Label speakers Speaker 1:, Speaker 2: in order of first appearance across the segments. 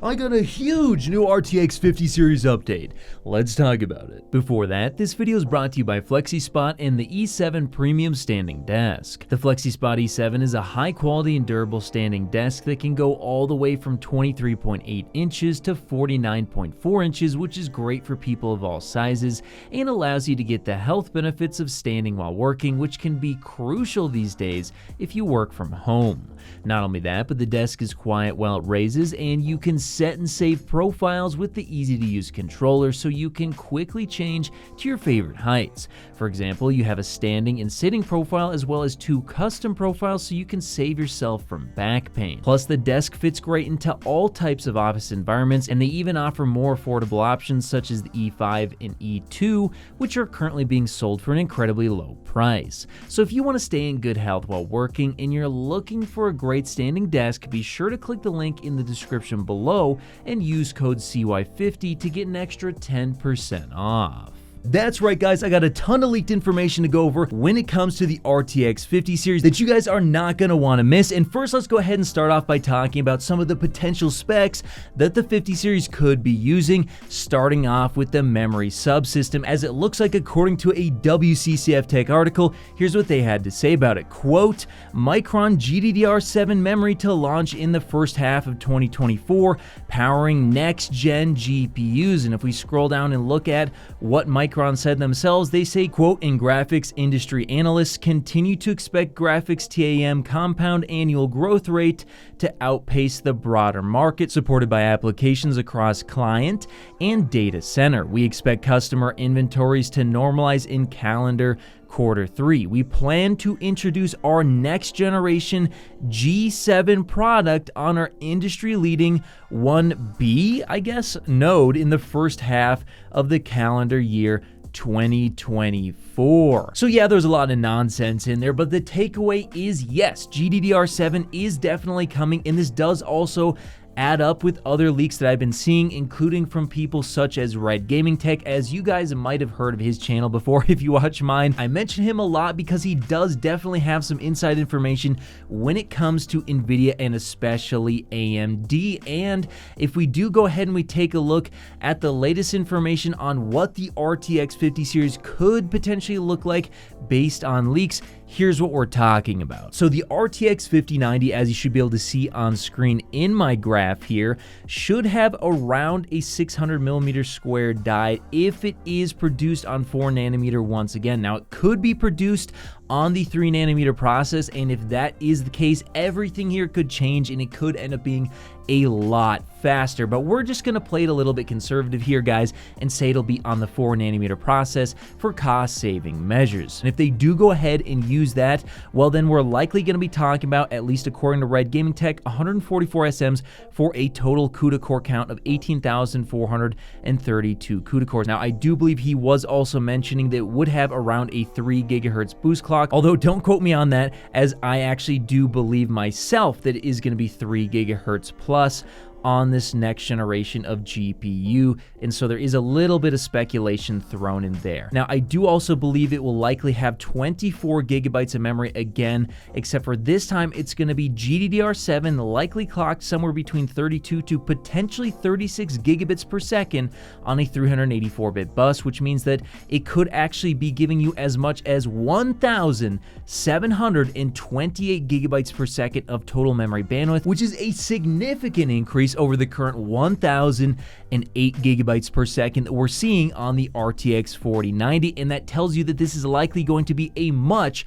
Speaker 1: I got a huge new RTX 50 series update. Let's talk about it. Before that, this video is brought to you by FlexiSpot and the E7 Premium Standing Desk. The FlexiSpot E7 is a high-quality and durable standing desk that can go all the way from 23.8 inches to 49.4 inches, which is great for people of all sizes and allows you to get the health benefits of standing while working, which can be crucial these days if you work from home. Not only that, but the desk is quiet while it raises, and you can set and save profiles with the easy-to-use controller so you can quickly change to your favorite heights. For example, you have a standing and sitting profile as well as 2 custom profiles so you can save yourself from back pain. Plus, the desk fits great into all types of office environments, and they even offer more affordable options such as the E5 and E2, which are currently being sold for an incredibly low price. So if you want to stay in good health while working and you're looking for a great standing desk, be sure to click the link in the description below and use code CY50 to get an extra 10% off. That's right, guys, I got a ton of leaked information to go over when it comes to the RTX 50 series that you guys are not going to want to miss. And first, let's go ahead and start off by talking about some of the potential specs that the 50 series could be using, starting off with the memory subsystem, as it looks like according to a WCCF Tech article, here's what they had to say about it. Quote, Micron GDDR7 memory to launch in the first half of 2024, powering next-gen GPUs. And if we scroll down and look at what Micron said themselves, they say, quote, in graphics industry analysts continue to expect graphics TAM compound annual growth rate to outpace the broader market, supported by applications across client and data center. We expect customer inventories to normalize in calendar Q3. We plan to introduce our next generation G7 product on our industry-leading 1B, node in the first half of the calendar year 2024. So yeah, there's a lot of nonsense in there, but the takeaway is yes, GDDR7 is definitely coming, and this does also add up with other leaks that I've been seeing, including from people such as Red Gaming Tech. As you guys might have heard of his channel before if you watch mine. I mention him a lot because he does definitely have some inside information when it comes to Nvidia and especially AMD. And if we do go ahead and we take a look at the latest information on what the RTX 50 series could potentially look like based on leaks, here's what we're talking about. So the RTX 5090, as you should be able to see on screen in my graph here, should have around a 600mm square die if it is produced on 4nm once again. Now, it could be produced on the 3nm process, and if that is the case, everything here could change and it could end up being a lot faster. But we're just going to play it a little bit conservative here, guys, and say it'll be on the 4nm process for cost saving measures. And if they do go ahead and use that, well, then we're likely going to be talking about, at least according to Red Gaming Tech, 144 SMs for a total CUDA core count of 18,432 CUDA cores. Now, I do believe he was also mentioning that it would have around a 3 GHz boost clock, although don't quote me on that, as I actually do believe myself that it is going to be 3 GHz plus on this next generation of GPU, and so there is a little bit of speculation thrown in there. Now, I do also believe it will likely have 24 gigabytes of memory again, except for this time it's going to be GDDR7, likely clocked somewhere between 32 to potentially 36 gigabits per second on a 384-bit bus, which means that it could actually be giving you as much as 1,728 gigabytes per second of total memory bandwidth, which is a significant increase over the current 1,008 gigabytes per second that we're seeing on the RTX 4090, and that tells you that this is likely going to be a much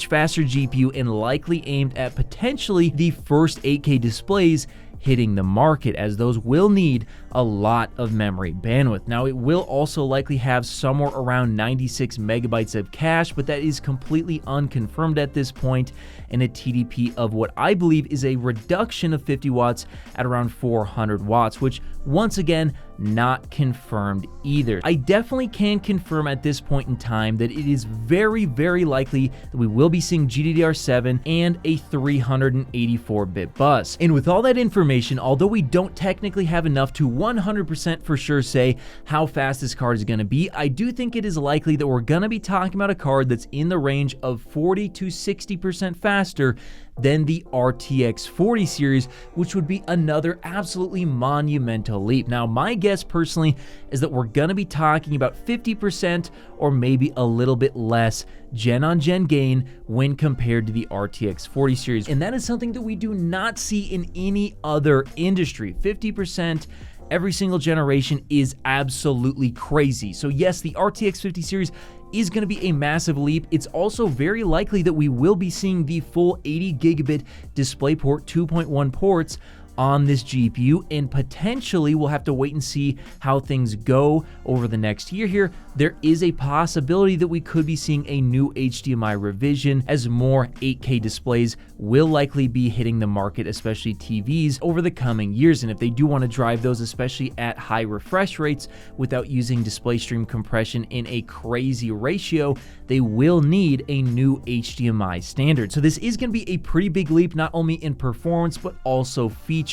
Speaker 1: faster GPU and likely aimed at potentially the first 8K displays hitting the market, as those will need a lot of memory bandwidth. Now, it will also likely have somewhere around 96 megabytes of cache, but that is completely unconfirmed at this point, and a TDP of what I believe is a reduction of 50 watts at around 400 watts, which once again, not confirmed either. I definitely can confirm at this point in time that it is very likely that we will be seeing GDDR7 and a 384-bit bus. And with all that information, although we don't technically have enough to 100% for sure say how fast this card is going to be, I do think it is likely that we're going to be talking about a card that's in the range of 40 to 60% faster than the RTX 40 series, which would be another absolutely monumental leap. Now, my guess personally is that we're going to be talking about 50% or maybe a little bit less gen-on-gen gain when compared to the RTX 40 series. And that is something that we do not see in any other industry. 50% every single generation is absolutely crazy. So yes, the RTX 50 series is going to be a massive leap. It's also very likely that we will be seeing the full 80 gigabit DisplayPort 2.1 ports on this GPU, and potentially we'll have to wait and see how things go over the next year here. There is a possibility that we could be seeing a new HDMI revision, as more 8K displays will likely be hitting the market, especially TVs, over the coming years. And if they do want to drive those, especially at high refresh rates without using display stream compression in a crazy ratio, they will need a new HDMI standard. So this is going to be a pretty big leap, not only in performance, but also features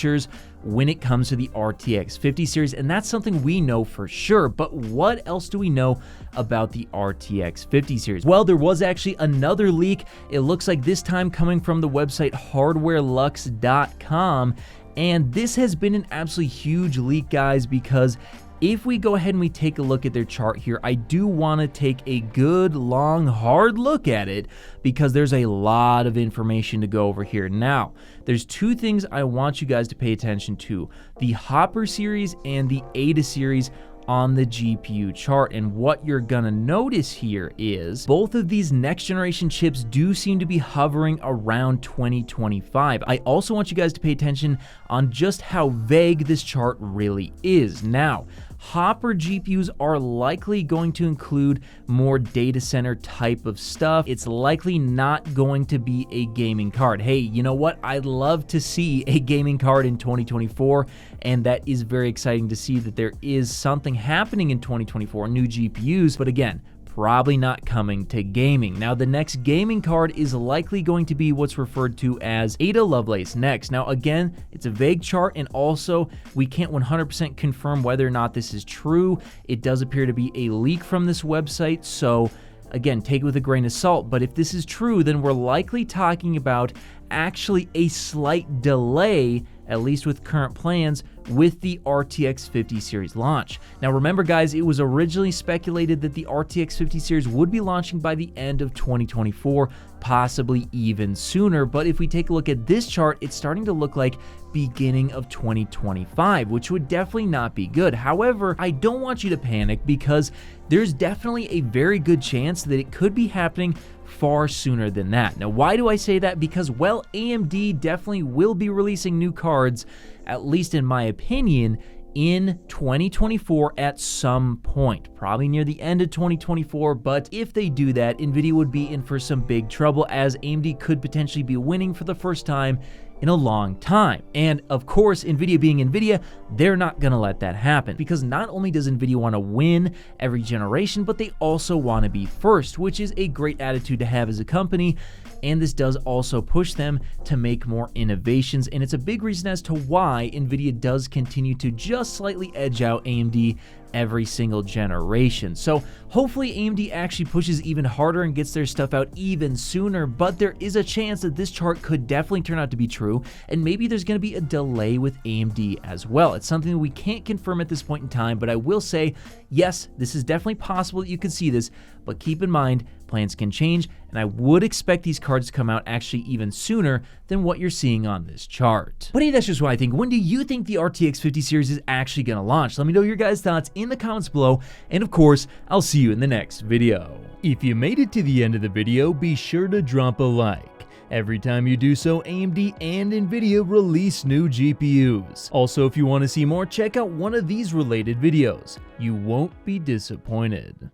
Speaker 1: when it comes to the RTX 50 series, and that's something we know for sure. But what else do we know about the RTX 50 series? Well, there was actually another leak. It looks like this time coming from the website hardwarelux.com, and this has been an absolutely huge leak, guys, because if we go ahead and we take a look at their chart here, I do want to take a good, long, hard look at it because there's a lot of information to go over here. Now, there's two things I want you guys to pay attention to: the Hopper series and the Ada series on the GPU chart. And what you're gonna notice here is both of these next generation chips do seem to be hovering around 2025. I also want you guys to pay attention on just how vague this chart really is. Now, Hopper GPUs are likely going to include more data center type of stuff. It's likely not going to be a gaming card. Hey, you know what? I'd love to see a gaming card in 2024, and that is very exciting to see that there is something happening in 2024, new GPUs, but again, probably not coming to gaming. Now, the next gaming card is likely going to be what's referred to as Ada Lovelace Next. Now, again, it's a vague chart, and also we can't 100% confirm whether or not this is true. It does appear to be a leak from this website, so again, take it with a grain of salt. But if this is true, then we're likely talking about actually a slight delay, at least with current plans, with the RTX 50 series launch. Now remember, guys, it was originally speculated that the RTX 50 series would be launching by the end of 2024, possibly even sooner. But if we take a look at this chart, it's starting to look like beginning of 2025, which would definitely not be good. However, I don't want you to panic because there's definitely a very good chance that it could be happening far sooner than that. Now, why do I say that? Because, well, AMD definitely will be releasing new cards, at least in my opinion, in 2024 at some point, probably near the end of 2024. But if they do that, Nvidia would be in for some big trouble, as AMD could potentially be winning for the first time in a long time. And of course, Nvidia being Nvidia, they're not gonna let that happen, because not only does Nvidia want to win every generation, but they also want to be first, which is a great attitude to have as a company. And this does also push them to make more innovations, and it's a big reason as to why Nvidia does continue to just slightly edge out AMD every single generation. So hopefully AMD actually pushes even harder and gets their stuff out even sooner, but there is a chance that this chart could definitely turn out to be true, and maybe there's going to be a delay with AMD as well. It's something that we can't confirm at this point in time, but I will say, yes, this is definitely possible that you could see this, but keep in mind, plans can change, and I would expect these cards to come out actually even sooner than what you're seeing on this chart. But hey, that's just what I think. When do you think the RTX 50 series is actually going to launch? Let me know your guys' thoughts in the comments below, and of course, I'll see you in the next video. If you made it to the end of the video, be sure to drop a like. Every time you do so, AMD and Nvidia release new GPUs. Also, if you want to see more, check out one of these related videos. You won't be disappointed.